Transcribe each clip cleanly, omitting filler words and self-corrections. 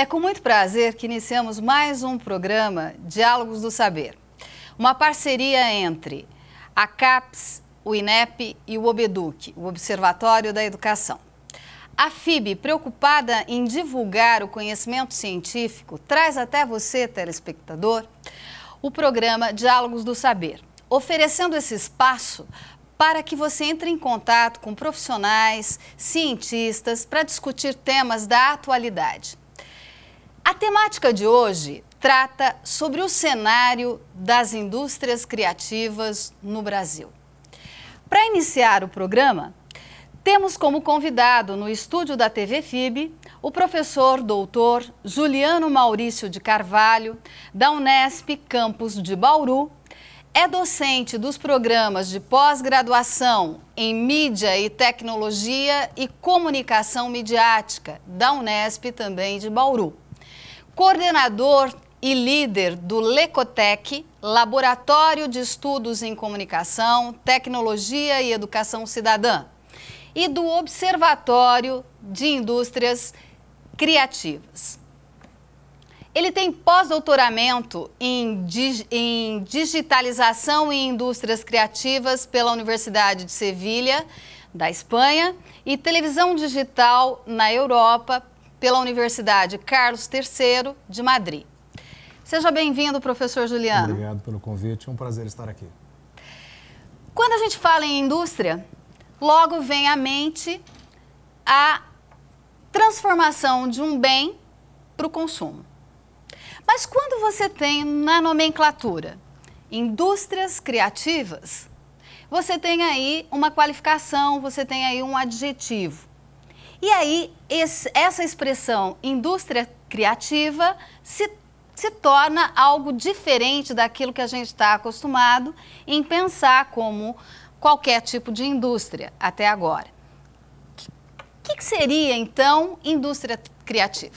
É com muito prazer que iniciamos mais um programa Diálogos do Saber, uma parceria entre a CAPES, o INEP e o OBEDUC, o Observatório da Educação. A FIB, preocupada em divulgar o conhecimento científico, traz até você, telespectador, o programa Diálogos do Saber, oferecendo esse espaço para que você entre em contato com profissionais, cientistas, para discutir temas da atualidade. A temática de hoje trata sobre o cenário das indústrias criativas no Brasil. Para iniciar o programa, temos como convidado no estúdio da TV FIB o professor doutor Juliano Maurício de Carvalho, da Unesp Campus de Bauru. É docente dos programas de pós-graduação em Mídia e Tecnologia e Comunicação Midiática, da Unesp também de Bauru. Coordenador e líder do LECOTEC, Laboratório de Estudos em Comunicação, Tecnologia e Educação Cidadã, e do Observatório de Indústrias Criativas. Ele tem pós-doutoramento em Digitalização e Indústrias Criativas pela Universidade de Sevilha, da Espanha, e Televisão Digital na Europa pela Universidade Carlos III de Madrid. Seja bem-vindo, professor Juliano. Obrigado pelo convite, é um prazer estar aqui. Quando a gente fala em indústria, logo vem à mente a transformação de um bem para o consumo. Mas quando você tem na nomenclatura indústrias criativas, você tem aí uma qualificação, você tem aí um adjetivo. E aí essa expressão indústria criativa se torna algo diferente daquilo que a gente está acostumado em pensar como qualquer tipo de indústria até agora. O que seria, então, indústria criativa?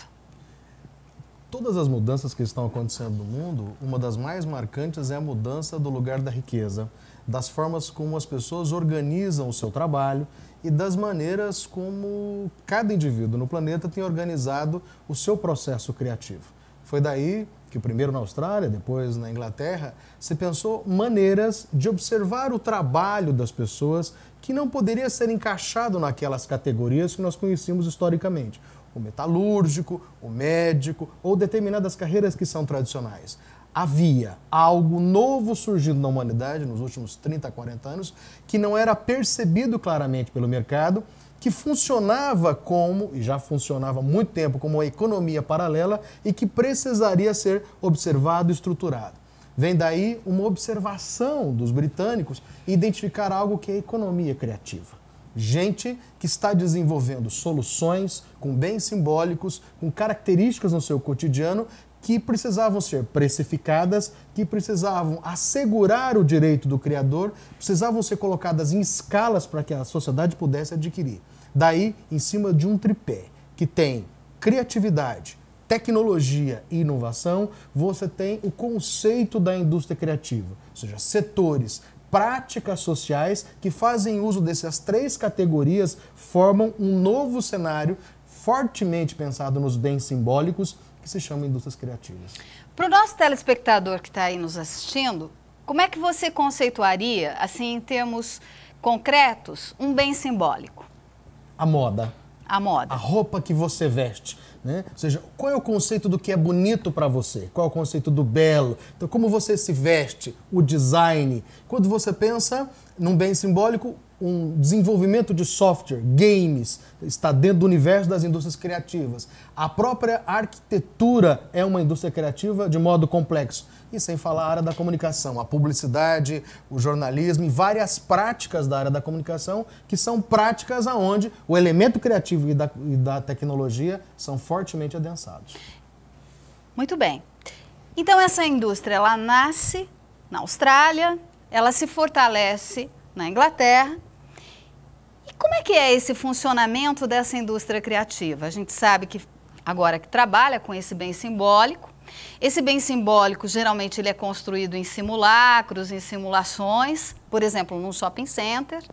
Todas as mudanças que estão acontecendo no mundo, uma das mais marcantes é a mudança do lugar da riqueza, das formas como as pessoas organizam o seu trabalho e das maneiras como cada indivíduo no planeta tem organizado o seu processo criativo. Foi daí que primeiro na Austrália, depois na Inglaterra, se pensou maneiras de observar o trabalho das pessoas que não poderia ser encaixado naquelas categorias que nós conhecíamos historicamente. O metalúrgico, o médico ou determinadas carreiras que são tradicionais. Havia algo novo surgindo na humanidade nos últimos 30, 40 anos que não era percebido claramente pelo mercado, que funcionava como, e já funcionava há muito tempo, como uma economia paralela e que precisaria ser observado e estruturado. Vem daí uma observação dos britânicos e identificar algo que é economia criativa. Gente que está desenvolvendo soluções com bens simbólicos, com características no seu cotidiano que precisavam ser precificadas, que precisavam assegurar o direito do criador, precisavam ser colocadas em escalas para que a sociedade pudesse adquirir. Daí, em cima de um tripé que tem criatividade, tecnologia e inovação, você tem o conceito da indústria criativa, ou seja, setores, práticas sociais que fazem uso dessas três categorias, formam um novo cenário fortemente pensado nos bens simbólicos, que se chama indústrias criativas. Para o nosso telespectador que está aí nos assistindo, como é que você conceituaria, assim, em termos concretos, um bem simbólico? A moda. A moda. A roupa que você veste, né? Ou seja, qual é o conceito do que é bonito para você? Qual é o conceito do belo? Então, como você se veste, o design. Quando você pensa num bem simbólico, um desenvolvimento de software, games, está dentro do universo das indústrias criativas. A própria arquitetura é uma indústria criativa de modo complexo. E sem falar a área da comunicação, a publicidade, o jornalismo e várias práticas da área da comunicação que são práticas onde o elemento criativo e da tecnologia são fortemente adensados. Muito bem. Então essa indústria, ela nasce na Austrália, ela se fortalece na Inglaterra. E como é que é esse funcionamento dessa indústria criativa? A gente sabe que agora que trabalha com esse bem simbólico, esse bem simbólico geralmente ele é construído em simulacros, em simulações, por exemplo, num shopping center,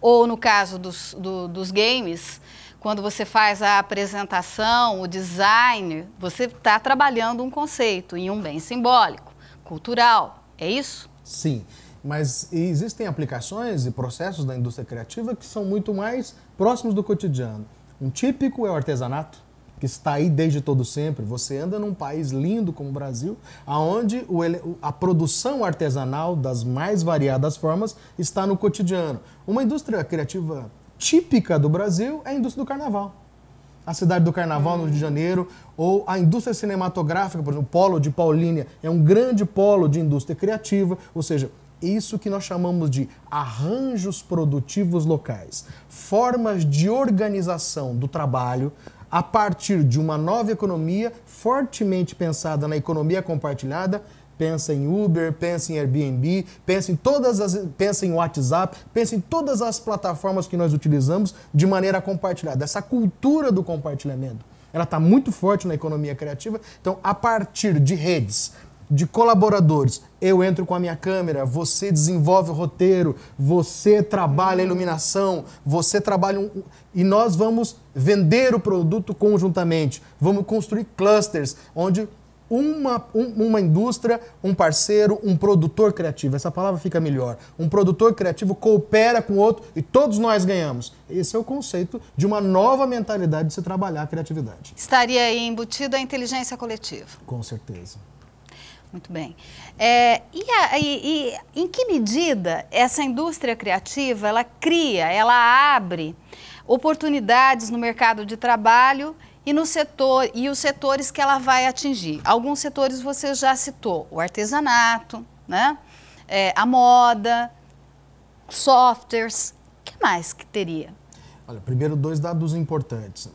ou no caso dos games, quando você faz a apresentação, o design, você está trabalhando um conceito e um bem simbólico, cultural, é isso? Sim, mas existem aplicações e processos da indústria criativa que são muito mais próximos do cotidiano. Um típico é o artesanato, que está aí desde todo sempre. Você anda num país lindo como o Brasil, onde a produção artesanal das mais variadas formas está no cotidiano. Uma indústria criativa típica do Brasil é a indústria do carnaval. A cidade do carnaval no Rio de Janeiro, ou a indústria cinematográfica, por exemplo, o Polo de Paulínia é um grande polo de indústria criativa, ou seja, isso que nós chamamos de arranjos produtivos locais, formas de organização do trabalho a partir de uma nova economia fortemente pensada na economia compartilhada. Pensa em Uber, pensa em Airbnb, pensa em WhatsApp, pensa em todas as plataformas que nós utilizamos de maneira compartilhada. Essa cultura do compartilhamento, ela está muito forte na economia criativa. Então, a partir de redes, de colaboradores, eu entro com a minha câmera, você desenvolve o roteiro, você trabalha a iluminação, você trabalha e nós vamos vender o produto conjuntamente. Vamos construir clusters, onde uma indústria, um parceiro, um produtor criativo, essa palavra fica melhor. Um produtor criativo coopera com o outro e todos nós ganhamos. Esse é o conceito de uma nova mentalidade de se trabalhar a criatividade. Estaria aí embutida a inteligência coletiva. Com certeza. Muito bem. E em que medida essa indústria criativa, ela cria, ela abre oportunidades no mercado de trabalho e no setor, e os setores que ela vai atingir? Alguns setores você já citou, o artesanato, né? A moda, softwares, o que mais que teria? Olha, primeiro, dois dados importantes.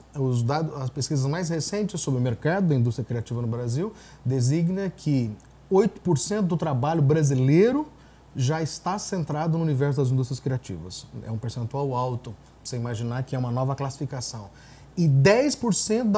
As pesquisas mais recentes sobre o mercado da indústria criativa no Brasil designa que 8% do trabalho brasileiro já está centrado no universo das indústrias criativas. É um percentual alto, pra você imaginar que é uma nova classificação. E 10%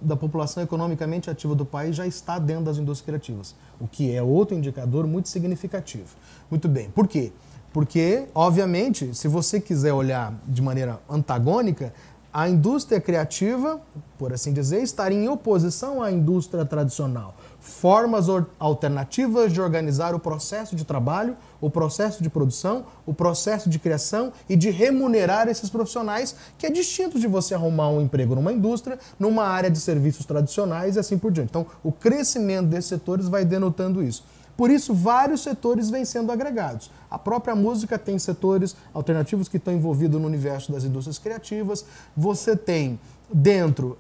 da população economicamente ativa do país já está dentro das indústrias criativas, o que é outro indicador muito significativo. Muito bem, por quê? Porque, obviamente, se você quiser olhar de maneira antagônica, a indústria criativa, por assim dizer, estaria em oposição à indústria tradicional. Formas alternativas de organizar o processo de trabalho, o processo de produção, o processo de criação e de remunerar esses profissionais, que é distinto de você arrumar um emprego numa indústria, numa área de serviços tradicionais e assim por diante. Então, o crescimento desses setores vai denotando isso. Por isso, vários setores vêm sendo agregados. A própria música tem setores alternativos que estão envolvidos no universo das indústrias criativas. Você tem, dentro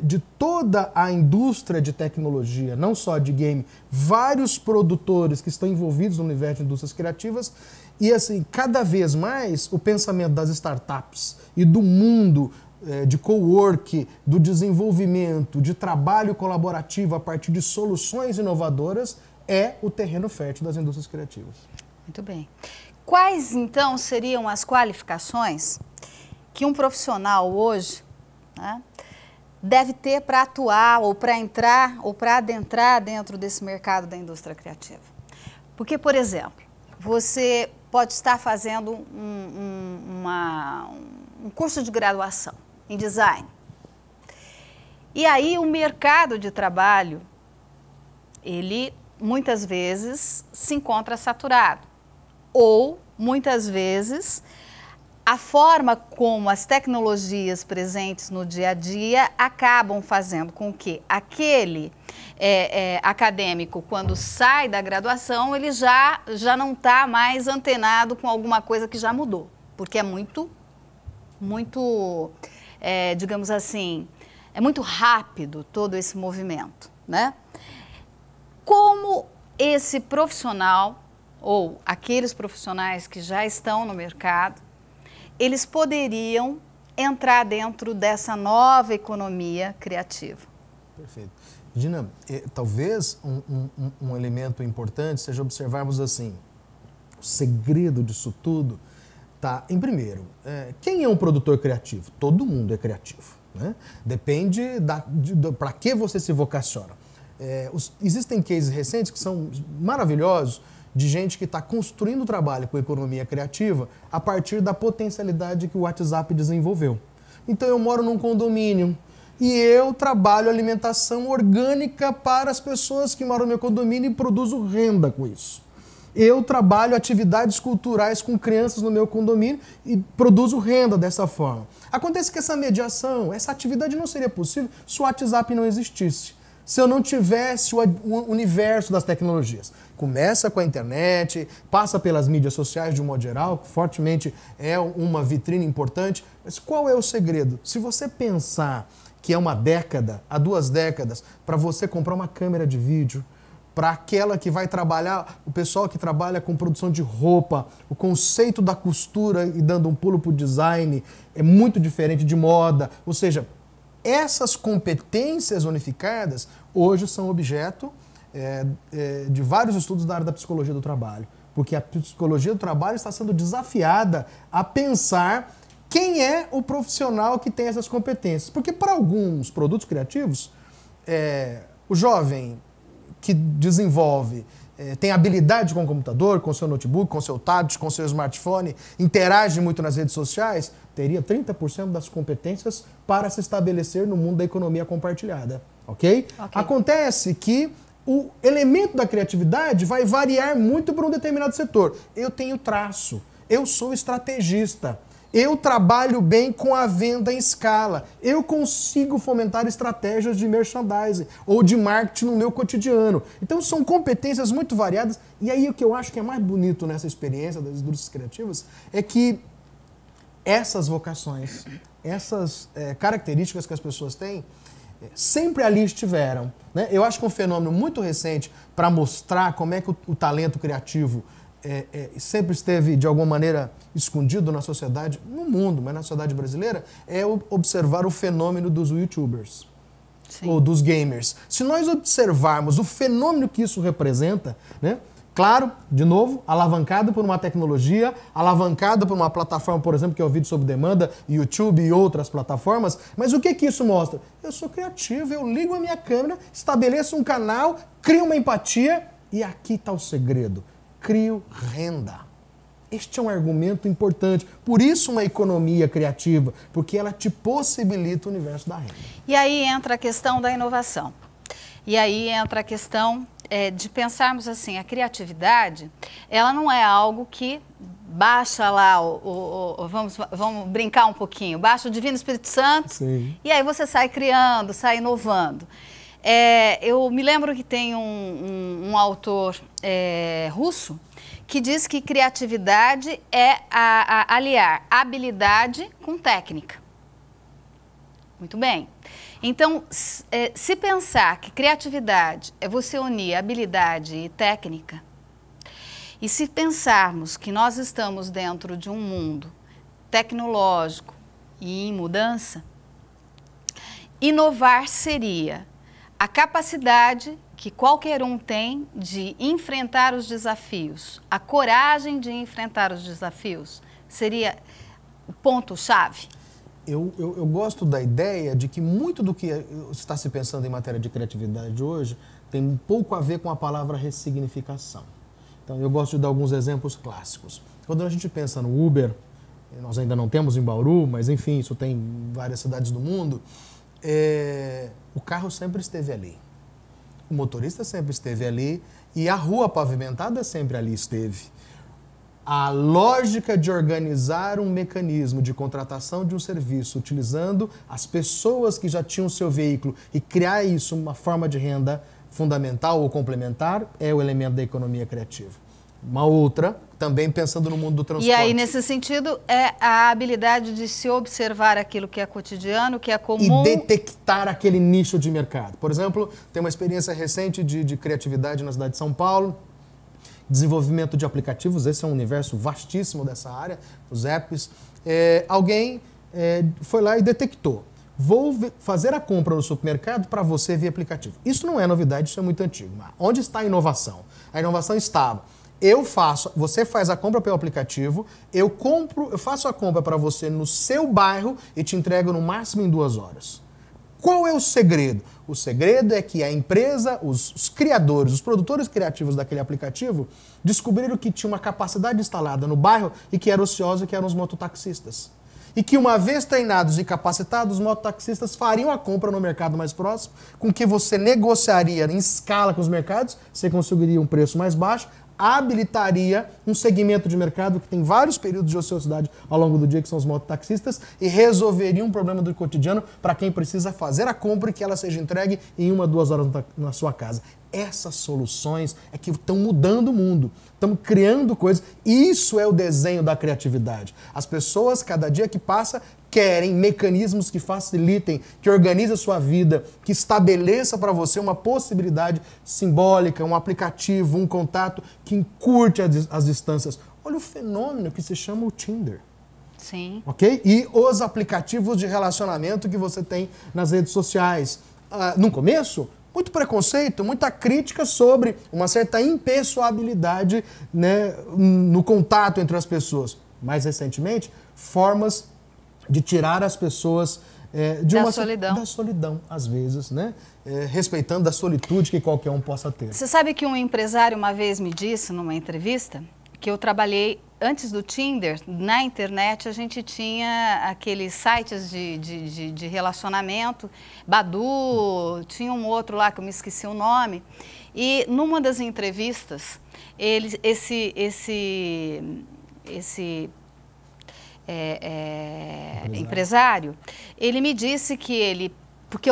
de toda a indústria de tecnologia, não só de game, vários produtores que estão envolvidos no universo de indústrias criativas. E, assim, cada vez mais, o pensamento das startups e do mundo de cowork, do desenvolvimento, de trabalho colaborativo a partir de soluções inovadoras, é o terreno fértil das indústrias criativas. Muito bem. Quais, então, seriam as qualificações que um profissional hoje, né, deve ter para atuar, ou para entrar, ou para adentrar dentro desse mercado da indústria criativa? Porque, por exemplo, você pode estar fazendo um curso de graduação em design. E aí o mercado de trabalho, ele muitas vezes se encontra saturado, ou muitas vezes a forma como as tecnologias presentes no dia a dia acabam fazendo com que aquele acadêmico, quando sai da graduação, ele já não está mais antenado com alguma coisa que já mudou, porque é muito, digamos assim, é muito rápido todo esse movimento, né? Como esse profissional, ou aqueles profissionais que já estão no mercado, eles poderiam entrar dentro dessa nova economia criativa? Perfeito. Gina, talvez um elemento importante seja observarmos assim, o segredo disso tudo está, em primeiro, quem é um produtor criativo? Todo mundo é criativo, né? Depende para que você se vocaciona. Existem cases recentes que são maravilhosos de gente que está construindo trabalho com economia criativa a partir da potencialidade que o WhatsApp desenvolveu. então eu moro num condomínio e eu trabalho alimentação orgânica para as pessoas que moram no meu condomínio e produzo renda com isso. Eu trabalho atividades culturais com crianças no meu condomínio e produzo renda dessa forma. Acontece que essa mediação, essa atividade não seria possível se o WhatsApp não existisse, se eu não tivesse o universo das tecnologias. Começa com a internet, passa pelas mídias sociais de um modo geral, que fortemente é uma vitrine importante, mas qual é o segredo? Se você pensar que é uma década, a 2 décadas, para você comprar uma câmera de vídeo, para aquela que vai trabalhar, o pessoal que trabalha com produção de roupa, o conceito da costura e dando um pulo para o design é muito diferente de moda. Ou seja, essas competências unificadas hoje são objeto de vários estudos da área da psicologia do trabalho, porque a psicologia do trabalho está sendo desafiada a pensar quem é o profissional que tem essas competências. Porque para alguns produtos criativos, o jovem que desenvolve, tem habilidade com o computador, com o seu notebook, com o seu tablet, com o seu smartphone, interage muito nas redes sociais, teria 30% das competências para se estabelecer no mundo da economia compartilhada. Ok? Acontece que o elemento da criatividade vai variar muito para um determinado setor. Eu tenho traço, eu sou estrategista, eu trabalho bem com a venda em escala. Eu consigo fomentar estratégias de merchandising ou de marketing no meu cotidiano. Então são competências muito variadas. E aí o que eu acho que é mais bonito nessa experiência das indústrias criativas é que essas vocações, essas características que as pessoas têm, sempre ali estiveram, né? Eu acho que um fenômeno muito recente para mostrar como é que o talento criativo sempre esteve, de alguma maneira, escondido na sociedade, no mundo, mas na sociedade brasileira, é observar o fenômeno dos YouTubers. Sim. Ou dos gamers. Se nós observarmos o fenômeno que isso representa, né? Claro, de novo, alavancado por uma tecnologia, alavancado por uma plataforma, por exemplo, que é o vídeo sob demanda, YouTube e outras plataformas, mas o que que isso mostra? Eu sou criativo, eu ligo a minha câmera, estabeleço um canal, crio uma empatia e aqui está o segredo. Crio renda. Este é um argumento importante. Por isso uma economia criativa, porque ela te possibilita o universo da renda. E aí entra a questão da inovação. E aí entra a questão de pensarmos assim, a criatividade, ela não é algo que baixa lá, vamos brincar um pouquinho, baixa o Divino Espírito Santo. Sim. E aí você sai criando, sai inovando. Eu me lembro que tem um autor russo que diz que criatividade é aliar habilidade com técnica. Muito bem. Então, se pensar que criatividade é você unir habilidade e técnica, e se pensarmos que nós estamos dentro de um mundo tecnológico e em mudança, inovar seria a capacidade que qualquer um tem de enfrentar os desafios, a coragem de enfrentar os desafios, seria o ponto-chave? Eu gosto da ideia de que muito do que está se pensando em matéria de criatividade hoje tem um pouco a ver com a palavra ressignificação. Então, eu gosto de dar alguns exemplos clássicos. Quando a gente pensa no Uber, nós ainda não temos em Bauru, mas enfim, isso tem em várias cidades do mundo, o carro sempre esteve ali. O motorista sempre esteve ali e a rua pavimentada sempre ali esteve. A lógica de organizar um mecanismo de contratação de um serviço utilizando as pessoas que já tinham seu veículo e criar isso uma forma de renda fundamental ou complementar é o elemento da economia criativa. Uma outra, também pensando no mundo do transporte. E aí, nesse sentido, é a habilidade de se observar aquilo que é cotidiano, que é comum. E detectar aquele nicho de mercado. Por exemplo, tem uma experiência recente de criatividade na cidade de São Paulo, desenvolvimento de aplicativos, esse é um universo vastíssimo dessa área, os apps. Alguém foi lá e detectou. Vou fazer a compra no supermercado para você via aplicativo. Isso não é novidade, isso é muito antigo. Mas onde está a inovação? A inovação estava. Você faz a compra pelo aplicativo, eu faço a compra para você no seu bairro e te entrego no máximo em 2 horas. Qual é o segredo? O segredo é que a empresa, os criadores, os produtores criativos daquele aplicativo descobriram que tinha uma capacidade instalada no bairro e que era ociosa, que eram os mototaxistas. e que, uma vez treinados e capacitados, os mototaxistas fariam a compra no mercado mais próximo, com que você negociaria em escala com os mercados, você conseguiria um preço mais baixo, habilitaria um segmento de mercado que tem vários períodos de ociosidade ao longo do dia, que são os mototaxistas, e resolveria um problema do cotidiano para quem precisa fazer a compra e que ela seja entregue em 1 a 2 horas na sua casa. Essas soluções é que estão mudando o mundo, estão criando coisas. Isso é o desenho da criatividade. As pessoas, cada dia que passa, querem mecanismos que facilitem, que organizem a sua vida, que estabeleça para você uma possibilidade simbólica, um aplicativo, um contato que encurte as distâncias. Olha o fenômeno que se chama o Tinder. Sim. Ok? E os aplicativos de relacionamento que você tem nas redes sociais. No começo, muito preconceito, muita crítica sobre uma certa impessoabilidade, né, no contato entre as pessoas. Mais recentemente, formas de tirar as pessoas da solidão, às vezes, né? Respeitando a solitude que qualquer um possa ter. Você sabe que um empresário uma vez me disse, numa entrevista, que eu trabalhei antes do Tinder, na internet a gente tinha aqueles sites de relacionamento, Badoo, tinha um outro lá que eu me esqueci o nome, e numa das entrevistas, esse empresário, ele me disse que porque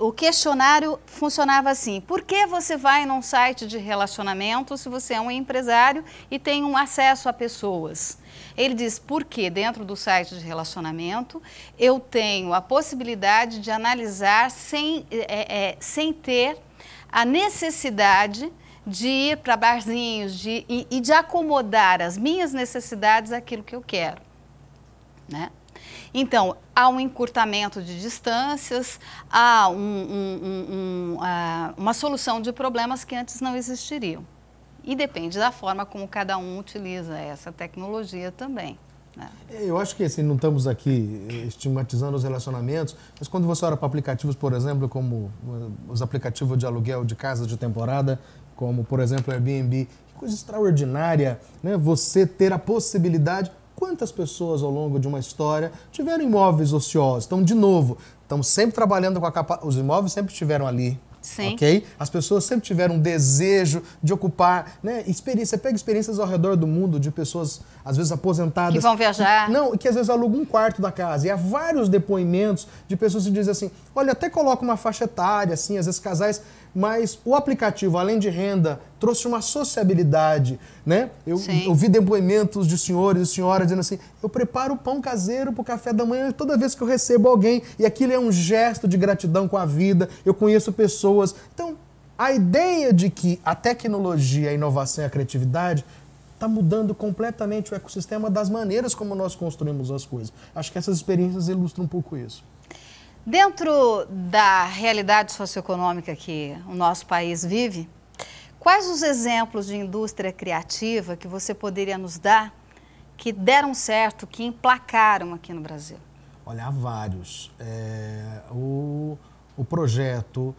o questionário funcionava assim: por que você vai num site de relacionamento se você é um empresário e tem um acesso a pessoas? Ele diz: porque dentro do site de relacionamento eu tenho a possibilidade de analisar sem ter a necessidade de ir para barzinhos e de acomodar as minhas necessidades àquilo que eu quero, né? Então, há um encurtamento de distâncias, há uma solução de problemas que antes não existiriam. E depende da forma como cada um utiliza essa tecnologia também, né? Eu acho que assim, não estamos aqui estigmatizando os relacionamentos, mas quando você olha para aplicativos, por exemplo, como os aplicativos de aluguel de casas de temporada, como, por exemplo, Airbnb, que coisa extraordinária, né? Você ter a possibilidade. Quantas pessoas ao longo de uma história tiveram imóveis ociosos? Então, de novo, estamos sempre trabalhando com os imóveis sempre estiveram ali. Sim. Ok? As pessoas sempre tiveram um desejo de ocupar, né, experiência. Pega experiências ao redor do mundo de pessoas, às vezes aposentadas. Que vão viajar. Que às vezes alugam um quarto da casa. E há vários depoimentos de pessoas que dizem assim, olha, até coloca uma faixa etária, assim, às vezes casais, mas o aplicativo, além de renda, trouxe uma sociabilidade, né? Eu vi depoimentos de senhores e senhoras dizendo assim, eu preparo pão caseiro para o café da manhã toda vez que eu recebo alguém, e aquilo é um gesto de gratidão com a vida, eu conheço pessoas. Então, a ideia de que a tecnologia, a inovação e a criatividade está mudando completamente o ecossistema das maneiras como nós construímos as coisas. Acho que essas experiências ilustram um pouco isso. Dentro da realidade socioeconômica que o nosso país vive, quais os exemplos de indústria criativa que você poderia nos dar que deram certo, que emplacaram aqui no Brasil? Olha, há vários. O projeto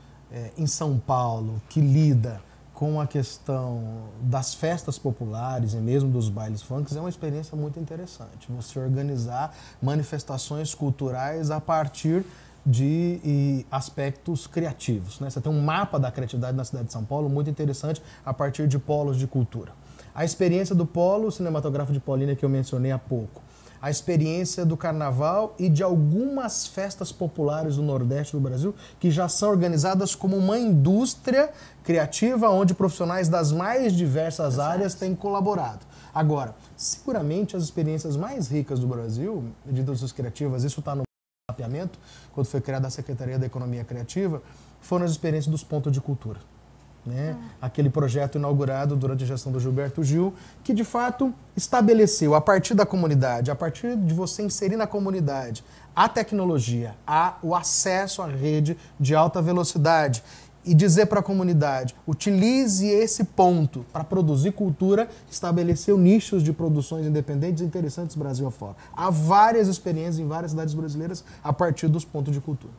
em São Paulo que lida com a questão das festas populares e mesmo dos bailes funks é uma experiência muito interessante. Você organizar manifestações culturais a partir de aspectos criativos, né? Você tem um mapa da criatividade na cidade de São Paulo muito interessante a partir de polos de cultura. A experiência do polo cinematográfico de Paulínia que eu mencionei há pouco. A experiência do carnaval e de algumas festas populares do Nordeste do Brasil que já são organizadas como uma indústria criativa onde profissionais das mais diversas áreas têm colaborado. Agora, seguramente as experiências mais ricas do Brasil, de indústrias criativas, isso está no mapeamento, quando foi criada a Secretaria da Economia Criativa, foram as experiências dos pontos de cultura. Né? Aquele projeto inaugurado durante a gestão do Gilberto Gil, que de fato estabeleceu a partir da comunidade, a partir de você inserir na comunidade a tecnologia, o acesso à rede de alta velocidade e dizer para a comunidade, utilize esse ponto para produzir cultura, estabeleceu nichos de produções independentes interessantes Brasil afora. Há várias experiências em várias cidades brasileiras a partir dos pontos de cultura.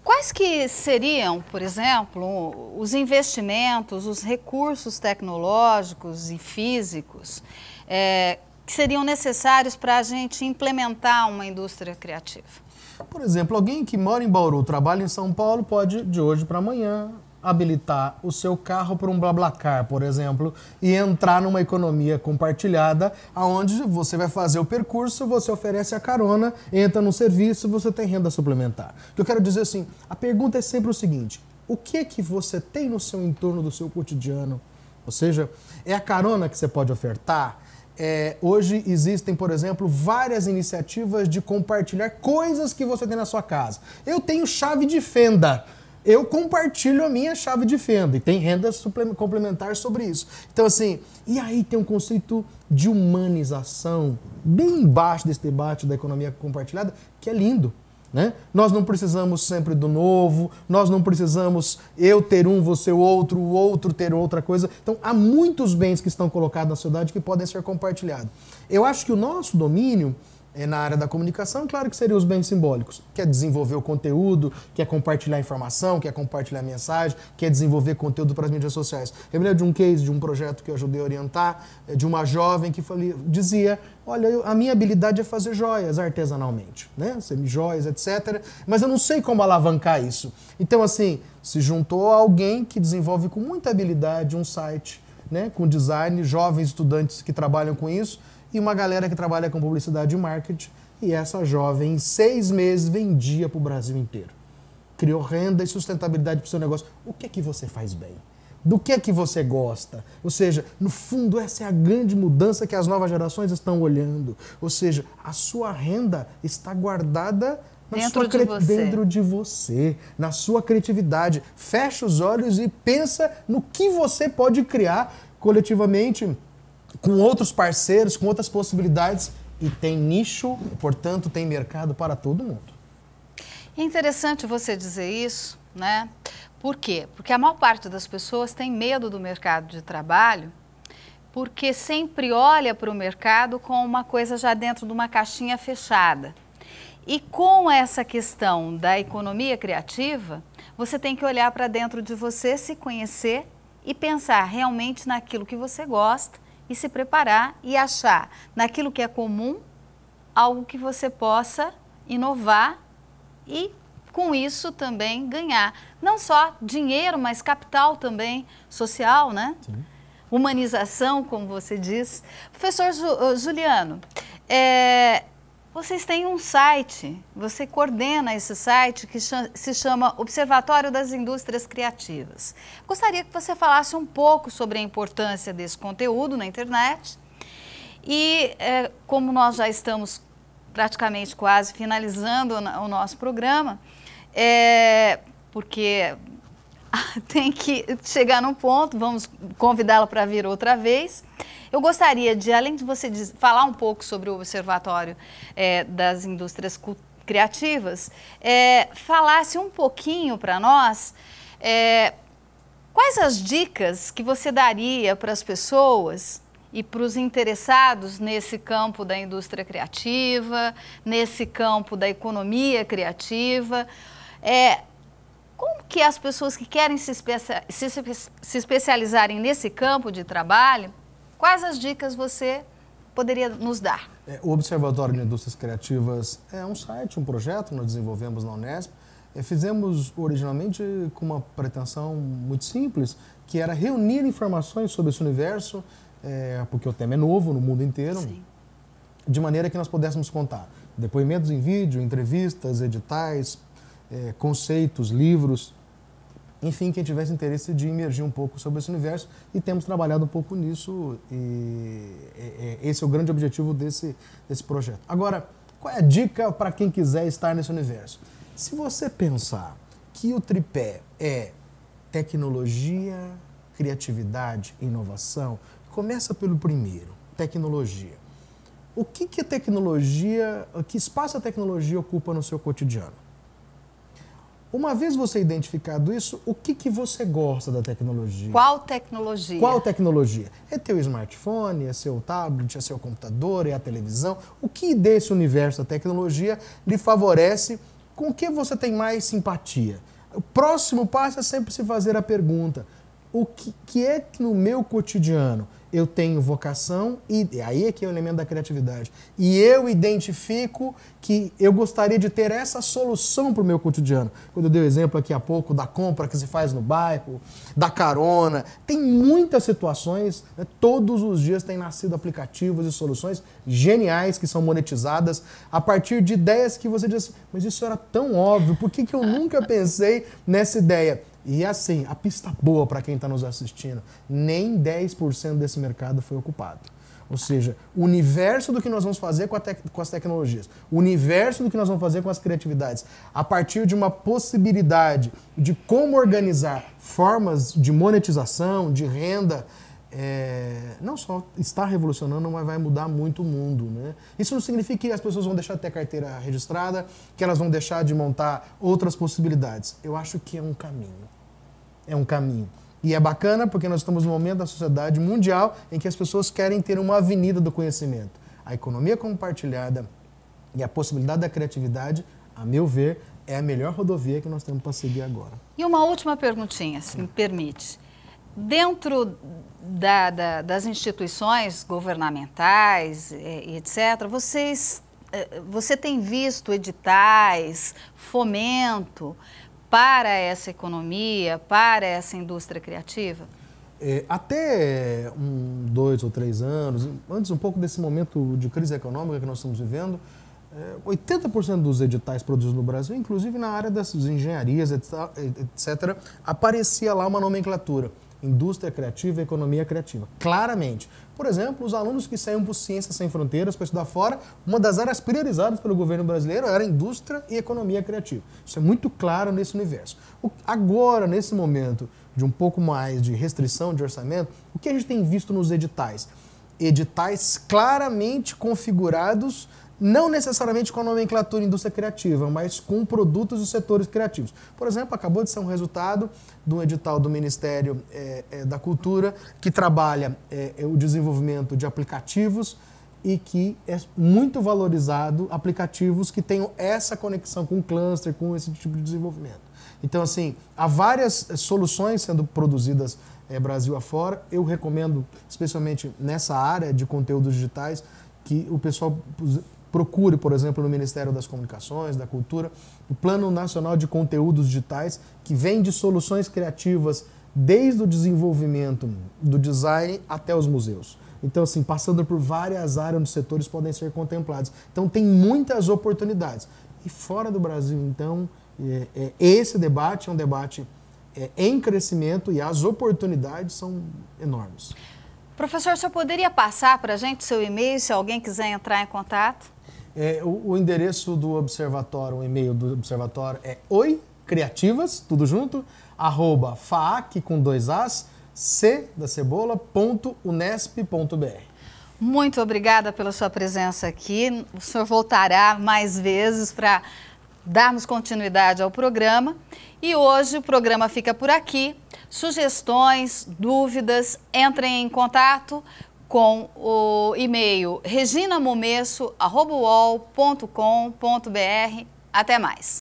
Quais que seriam, por exemplo, os investimentos, os recursos tecnológicos e físicos que seriam necessários para a gente implementar uma indústria criativa? Por exemplo, alguém que mora em Bauru, trabalha em São Paulo, pode, de hoje para amanhã, habilitar o seu carro para um BlaBlaCar, por exemplo, e entrar numa economia compartilhada, onde você vai fazer o percurso, você oferece a carona, entra no serviço, você tem renda suplementar. O que eu quero dizer assim, a pergunta é sempre o seguinte, o que é que você tem no seu entorno do seu cotidiano? Ou seja, é a carona que você pode ofertar? Hoje existem, por exemplo, várias iniciativas de compartilhar coisas que você tem na sua casa. Eu tenho chave de fenda. Eu compartilho a minha chave de fenda e tem renda complementar sobre isso. Então, assim, e aí tem um conceito de humanização bem embaixo desse debate da economia compartilhada, que é lindo, né? Nós não precisamos sempre do novo, nós não precisamos eu ter um, você o outro ter outra coisa. Então, há muitos bens que estão colocados na sociedade que podem ser compartilhados. Eu acho que o nosso domínio na área da comunicação, claro que seriam os bens simbólicos, que é desenvolver o conteúdo, que é compartilhar informação, que é compartilhar mensagem, que é desenvolver conteúdo para as mídias sociais. Eu me lembro de um case, de um projeto que eu ajudei a orientar, de uma jovem que dizia, olha, a minha habilidade é fazer joias artesanalmente, né? Semi-joias, etc. Mas eu não sei como alavancar isso. Então, assim, se juntou a alguém que desenvolve com muita habilidade um site, né? Com design, jovens estudantes que trabalham com isso, e uma galera que trabalha com publicidade e marketing, e essa jovem, em 6 meses, vendia para o Brasil inteiro. Criou renda e sustentabilidade para o seu negócio. O que é que você faz bem? Do que é que você gosta? Ou seja, no fundo, essa é a grande mudança que as novas gerações estão olhando. Ou seja, a sua renda está guardada dentro de você, na sua criatividade. Fecha os olhos e pensa no que você pode criar coletivamente, com outros parceiros, com outras possibilidades, e tem nicho, portanto, tem mercado para todo mundo. É interessante você dizer isso, né? Por quê? Porque a maior parte das pessoas tem medo do mercado de trabalho, porque sempre olha para o mercado com uma coisa já dentro de uma caixinha fechada. E com essa questão da economia criativa, você tem que olhar para dentro de você, se conhecer e pensar realmente naquilo que você gosta, e se preparar e achar naquilo que é comum algo que você possa inovar e com isso também ganhar não só dinheiro, mas capital também social, né? Sim. Humanização, como você diz. Professor Juliano, vocês têm um site, você coordena esse site que se chama Observatório das Indústrias Criativas. Gostaria que você falasse um pouco sobre a importância desse conteúdo na internet e como nós já estamos praticamente quase finalizando o nosso programa, porque tem que chegar num ponto, vamos convidá-la para vir outra vez. Eu gostaria de, além de você falar um pouco sobre o Observatório das Indústrias Criativas, falasse um pouquinho para nós quais as dicas que você daria para as pessoas e para os interessados nesse campo da indústria criativa, nesse campo da economia criativa, como que as pessoas que querem se especializarem nesse campo de trabalho, quais as dicas você poderia nos dar? O Observatório de Indústrias Criativas é um site, um projeto que nós desenvolvemos na Unesp. Fizemos originalmente com uma pretensão muito simples, que era reunir informações sobre esse universo, porque o tema é novo no mundo inteiro, sim, de maneira que nós pudéssemos contar depoimentos em vídeo, entrevistas, editais, conceitos, livros, enfim, quem tivesse interesse de imergir um pouco sobre esse universo, e temos trabalhado um pouco nisso, e esse é o grande objetivo desse projeto. Agora, qual é a dica para quem quiser estar nesse universo? Se você pensar que o tripé é tecnologia, criatividade e inovação, começa pelo primeiro, tecnologia. O que a tecnologia, que espaço a tecnologia ocupa no seu cotidiano? Uma vez você identificado isso, o que você gosta da tecnologia? Qual tecnologia? Qual tecnologia? É teu smartphone, é seu tablet, é seu computador, é a televisão? O que desse universo da tecnologia lhe favorece? Com o que você tem mais simpatia? O próximo passo é sempre se fazer a pergunta, o que é que no meu cotidiano eu tenho vocação, e aí é que é o elemento da criatividade. E eu identifico que eu gostaria de ter essa solução para o meu cotidiano. Quando eu dei o exemplo aqui há pouco da compra que se faz no bairro, da carona, tem muitas situações, né? Todos os dias tem nascido aplicativos e soluções geniais que são monetizadas a partir de ideias que você diz assim, mas isso era tão óbvio, por que eu nunca pensei nessa ideia? E assim, a pista boa para quem está nos assistindo, nem 10% desse mercado foi ocupado. Ou seja, o universo do que nós vamos fazer com as tecnologias, o universo do que nós vamos fazer com as criatividades, a partir de uma possibilidade de como organizar formas de monetização, de renda, não só está revolucionando, mas vai mudar muito o mundo, né? Isso não significa que as pessoas vão deixar de ter carteira registrada, que elas vão deixar de montar outras possibilidades. Eu acho que é um caminho. É um caminho. E é bacana porque nós estamos num momento da sociedade mundial em que as pessoas querem ter uma avenida do conhecimento. A economia compartilhada e a possibilidade da criatividade, a meu ver, é a melhor rodovia que nós temos para seguir agora. E uma última perguntinha, se me permite. Dentro das instituições governamentais, etc., você tem visto editais, fomento para essa economia, para essa indústria criativa? Até 2 ou 3 anos, antes um pouco desse momento de crise econômica que nós estamos vivendo, 80% dos editais produzidos no Brasil, inclusive na área das engenharias, etc., aparecia lá uma nomenclatura. Indústria criativa e economia criativa. Claramente. Por exemplo, os alunos que saíam por Ciências Sem Fronteiras para estudar fora, uma das áreas priorizadas pelo governo brasileiro era indústria e economia criativa. Isso é muito claro nesse universo. Agora, nesse momento de um pouco mais de restrição de orçamento, o que a gente tem visto nos editais? Editais claramente configurados, não necessariamente com a nomenclatura indústria criativa, mas com produtos e setores criativos. Por exemplo, acabou de ser um resultado de um edital do Ministério da Cultura que trabalha o desenvolvimento de aplicativos e que é muito valorizado aplicativos que tenham essa conexão com o cluster, com esse tipo de desenvolvimento. Então, assim, há várias soluções sendo produzidas Brasil afora. Eu recomendo, especialmente nessa área de conteúdos digitais, que o pessoal procure, por exemplo, no Ministério das Comunicações, da Cultura, o Plano Nacional de Conteúdos Digitais, que vem de soluções criativas desde o desenvolvimento do design até os museus. Então, assim, passando por várias áreas onde setores podem ser contemplados. Então, tem muitas oportunidades. E fora do Brasil, então, esse debate é um debate em crescimento e as oportunidades são enormes. Professor, o senhor poderia passar para a gente seu e-mail, se alguém quiser entrar em contato? O endereço do Observatório, o e-mail do Observatório é oicriativas, tudo junto, @faac com 2 As, cebola.unesp.br. Muito obrigada pela sua presença aqui. O senhor voltará mais vezes para darmos continuidade ao programa. E hoje o programa fica por aqui. Sugestões, dúvidas, entrem em contato com o e-mail reginamomesso@uol.com.br. Até mais.